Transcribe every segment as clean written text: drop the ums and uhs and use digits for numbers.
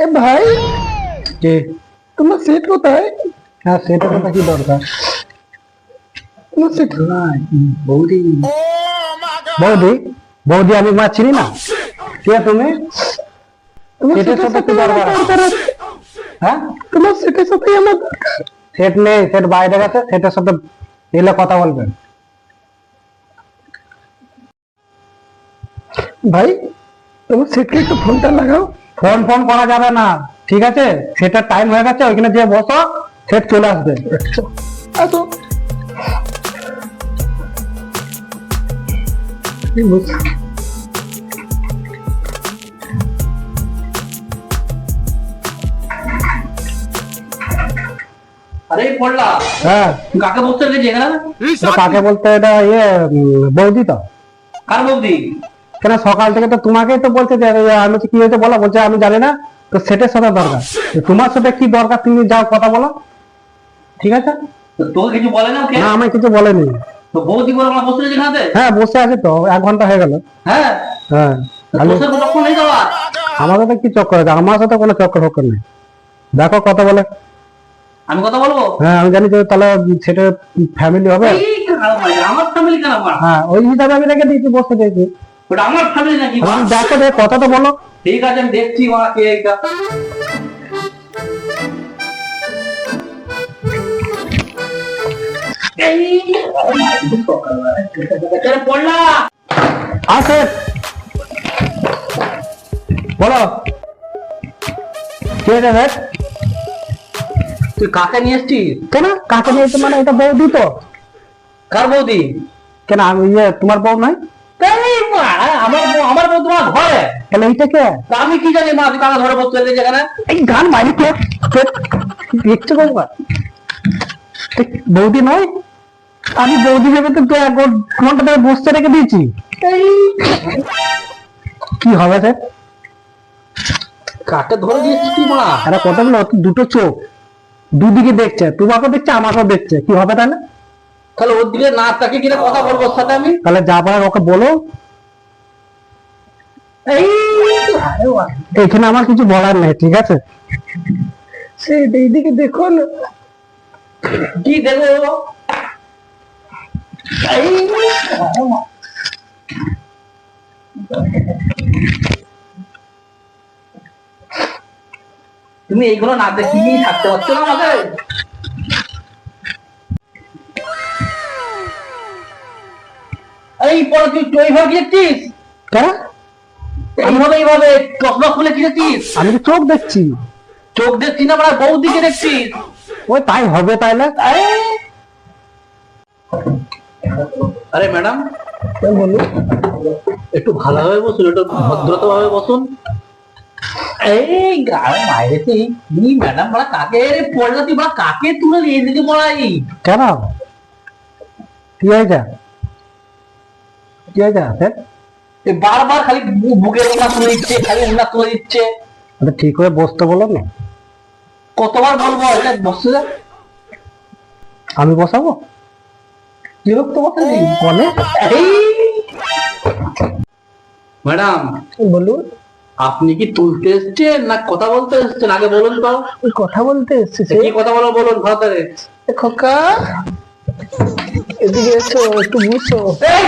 এ ভাই, যে তোমার সেট কোথায়? হ্যাঁ সেটা কথা কি দরকার? তোমার সেট বৌদি বৌদি বৌদি আমি মা চিনি না। কে তুমি? তোমার সেটের সেটের সাথে কি সাথে আমার দরকার আছে? দরকার আছে। হ্যাঁ তোমার সেটের সাথে আমার দরকার। সেট নেই, সেট বাইরে গেছে, সেটের সাথে এলে কথা বলবেন। ভাই, তোমার সেটকে একটু ফোনটা লাগাও। ফোন ফোন করা যাবে না, ঠিক আছে? সেটার টাইম হয়ে গেছে, ওইখানে যে বসো, সেট চলে আসবে। আসো। আরে পড়লা হ্যাঁ কাকে বলতে লেগেছে এখানে? এটা কাকে বলতে? এটা বৌদি তো। কার বৌদি? কেন সকাল থেকে তো তোমাকেই তো বলছে যে আমি কি হয়েছে বলো, বলছে আমি জানি না। তো সেটের সাথে দরকার, তো তোমার সাথে কি দরকার তুমি যাও কথা বলো, ঠিক আছে? তো তোকে কিছু বলে না ওকে? না আমি কিছু বলেনি। তো বৌদি বলে আমরা বসে রয়েছি এখানে? হ্যাঁ বসে আছে তো, 1 ঘন্টা হয়ে গেল। হ্যাঁ, হ্যাঁ খালি বসে কোনো নেই তো আর। আমার সাথে কি চক্কর আছে? আমার সাথে কোনো চক্কর ফক্কর নেই। দেখো কথা বলে। আমি কথা বলবো? হ্যাঁ আমি জানি যে তাহলে সেটা ফ্যামিলি হবে। এই খারাপ হয়, আমার ফ্যামিলি কেন আমার? হ্যাঁ ওই হিসাবে আমি রেখে দিয়েছি, বসে দিয়েছি। ওটা আমার ফ্যামিলি নাকি? তুমি দেখো যে কথা তো বলো। ঠিক আছে আমি দেখছি মা কে এটা। এই কেন পড়লা? আছে বলো ঠিক আছে স্যার। তুই কাকে নিয়ে এসছিস? কেন কাকে নিয়েছে মানে? এটা বৌদি তো। কার বৌদি? কেন আমি তোমার বউ নয়? এই মা, আমার বউ তোমার ঘরে? কেন এইটা কে? তা আমি কি জানি মা, তুই কাকে ধরে বসতে লেগেছে এখানে? এই গান মারি কে? দেখছো বৌমা, বৌদি নয়। আমি বৌদি ভেবে তো 1 ঘন্টা ধরে বসতে রেখে দিয়েছি। এই কি হবে স্যার? কাকে ধরে দিয়েছিস তুই মা? আরে কতগুলো, দুটো চোখ, দুদিকে দেখছে, তোমাকেও দেখছে আমাকেও দেখছে, কি হবে তাহলে? তাহলে ওর দিকে না তাকে কিনা কথা বলবো ওর সাথে আমি? তাহলে যা পারে ওকে বলো। এই এখানে আমার কিছু বলার নেই, ঠিক আছে? সেট এইদিকে দেখো না। কি দেখো? এই তুমি এইগুলো না দেখিয়ে থাকতে পারছো না আমাকে? এই পরে তুই এইভাবে কি দেখছিস? কেন? এইভাবে চশমা খুলে কি দেখছিস? আমি তো চোখ দেখছি। চোখ দেখছিস না মানে বউ দিকে দেখছিস? ওই তাই হবে তাইলে। আরে ম্যাডাম বলো। একটু ভালোভাবে বসুন, একটু ভদ্রতা ভাবে বসুন। এই গায়ে বাইরে কি ম্যাডাম বলা কাকে রে পড়লা? তুই বলা কাকে তুলে এদিকে পড়াই? কেন কি হয়েছে? কি হয়েছে স্যার? বারবার খালি বুকের ওনা তুলে দিচ্ছে, খালি ওনা তুলে দিচ্ছে। আরে ঠিক হয়ে বসতে বলো না। কতবার বলবো এটা বসতে যা। আমি বসাবো? বিরক্ত করতে নেই বলে ম্যাডাম বলুন। আপনি কি তুলতে এসছেন না কথা বলতে এসছেন? আগে বলুন তো। ওই কথা বলতে এসছে কি কথা বলো বলুন ভালো করে। খোকা, এদিকে এসো, একটু বুঝছো। এই,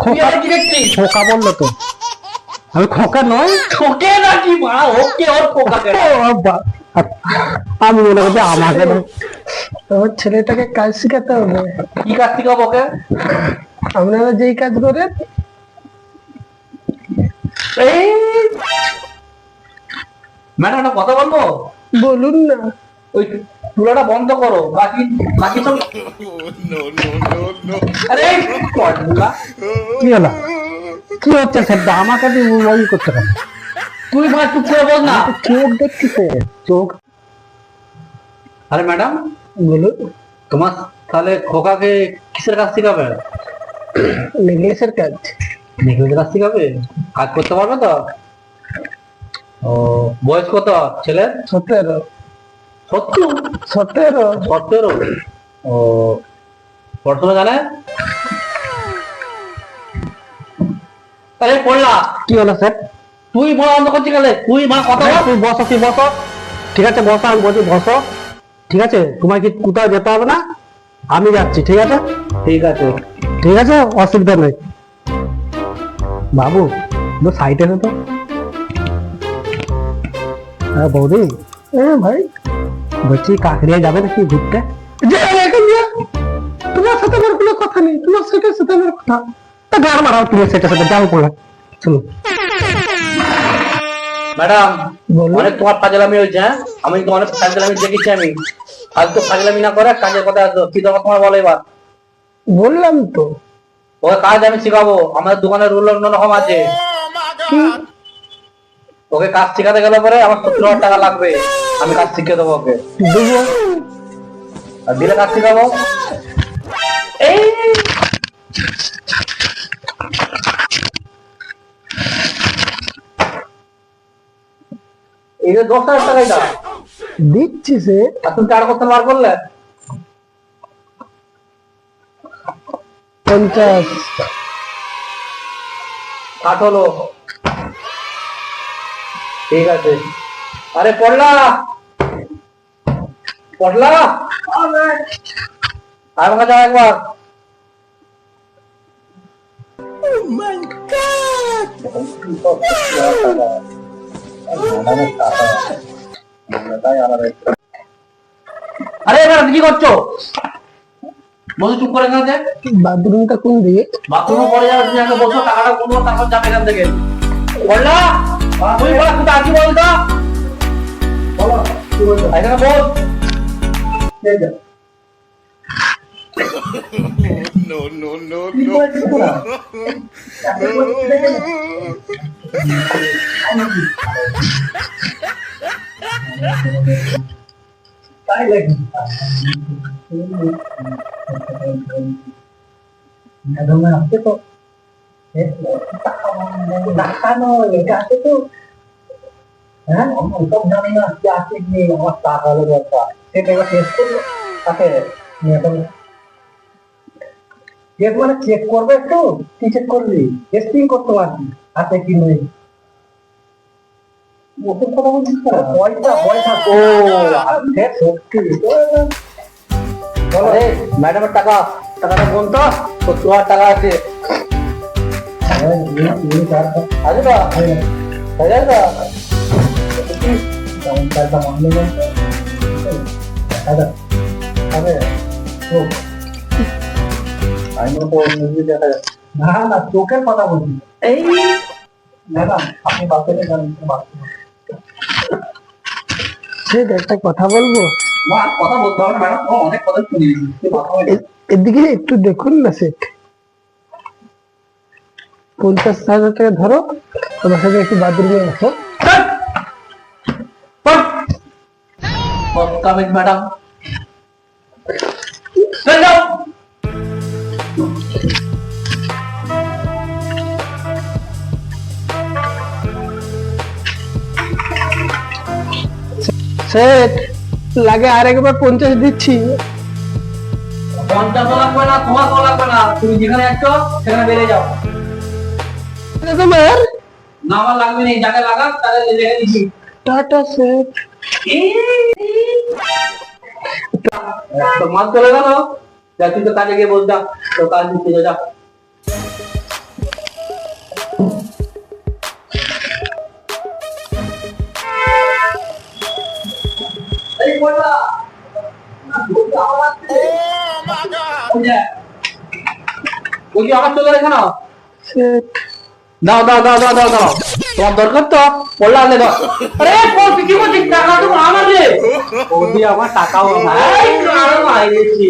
তুই আরে কি দেখছিস? খোকা বললো তো। আমি খোকা নয়। ঠকে নাকি মা? ওকে ওর পোকা কেন? আমি মনে করছি আমাকে না। আমার ছেলেটাকে কাজ শিখাতে হবে। কি কাজ থেকে ওকে? আপনারা যেই কাজ করেন। এই ম্যাডাম একটা কথা বলবো? বলুন না। ওই তুলাটা বন্ধ করো, বাকি বাকি সব আরে পড়লা। কি হলো? কি হচ্ছে স্যার? আমাকে দিয়ে ওই করতে হবে। তুই ভাই চুপ করে বল না। চোখ দেখছি স্যার, চোখ। আরে ম্যাডাম বলুন। তোমার তাহলে খোকাকে কিসের কাজ শিখাবে? নেকলেসের কাজ। নেকলেসের কাজ শিখাবে? কাজ করতে পারবে তো? ও বয়স কত ছেলের? 17। 17? 17? ও পড়াশোনা জানে? আরে পড়লা। কি হলো স্যার? তুই বড় বন্ধ করছিস গেলে তুই মা কথা বল। তুই বসো, তুই বসো, ঠিক আছে বসো, আমি বলছি বসো, ঠিক আছে, তোমার কি কোথাও যেতে হবে না, আমি যাচ্ছি, ঠিক আছে, ঠিক আছে ঠিক আছে, অসুবিধা নেই। বাবু তো সাইডে তো। হ্যাঁ বৌদি, হ্যাঁ ভাই, বলছি কাকড়িয়া যাবে নাকি ঘুরতে? যে এখন যে তোমার সাথে আমার কোনো কথা নেই, তোমার সেটার সাথে আমার কথা। তা গাড় মারাও তুমি সেটার সাথে, যাও পড়া শুনো। ম্যাডাম, বলো। অনেক তোমার ফাজলামি হয়েছে। হ্যাঁ, আমি তো অনেক ফাজলামি দেখেছি। আমি আজ তো ফাজলামি না করে কাজের কথা আসো। কি দরকার তোমার বলো এবার? বললাম তো। ওকে কাজ আমি শিখাবো। আমাদের দোকানের রুল অন্যরকম আছে। কি? ওকে কাজ শেখাতে গেলে পরে আমার 70,000 টাকা লাগবে। আমি কাজ শিখিয়ে দেবো ওকে। দেবো। আর দিলে কাজ শিখাবো। এই এই যে 10,000 টাকা এটা, দিচ্ছি সে। আর তুমি 4% বার করলে 50। 60 হলো। ঠিক আছে। আরে পড়লা পড়লা, আর আমাকে যাও একবার। আরে এবার কি করছো? বসে চুপ করে এখানে। বাথরুমটা কোন দিকে? বাথরুমে পড়ে যাবে, তুমি আগে বসো, টাকাটা কোনো তারপর যাবে এখান থেকে। বললা তুই বলা কোথায় আছি বলতো? বলো কি বলছো? এখানে বল। No, no, no, কি no. বলছিস তোরা? তাই লাগে। ম্যাডাম আসছে তো, দেখানো এটা আছে তো। হ্যাঁ, আমি সব জানি না কি আছে কি নেই, আমার টাকা হলো দরকার। সেটা এবার টেস্ট করলো তাকে ম্যাডাম চেক মানে চেক করবে একটু। কি চেক করবি? টেস্টিং করতে পারবি আছে কি নেই। ওষুধ কথা বলছিস তো? পয়সা পয়সা ও আছে সত্যি। বলো ম্যাডামের টাকা, টাকাটা কোন তো? 70,000 টাকা আছে। আছে তো? হয়ে যাবে তো? টাকা মানলে না না চোখের কথা বলছি। এই ম্যাডাম আপনি বাচ্চাকে জানেন সে একটা কথা বলবো। কথা বলতে হবে না ম্যাডাম, অনেক কথা শুনি। এদিকে একটু দেখুন না সেট। 50,000 টাকা ধরো, আমার সাথে একটু বাথরুমে আসো। ম্যাডাম সেট লাগে আরেকবার 50 দিচ্ছি। 50 লাগবে না, তোমার লাগবে না। তুমি যেখানে যাচ্ছ সেখানে বেড়ে যাও। তোমার না আমার লাগবে না, যাকে লাগাক তাকে লেগে দিচ্ছি। Tata set. তো মাল চলে গেল। তুই তো কাজে গিয়ে বলতাম তো কাজ দিচ্ছি যা। এই বললা ওই আমার চলে গেছে না। সেট দাও দাও দাও দাও দাও দাও, তোমার দরকার তো পড়লা আলে দাও। আরে কোন কি করছিস? টাকা তো আমার রে। ওদি আমার টাকাও নাই, কারণ আইছি।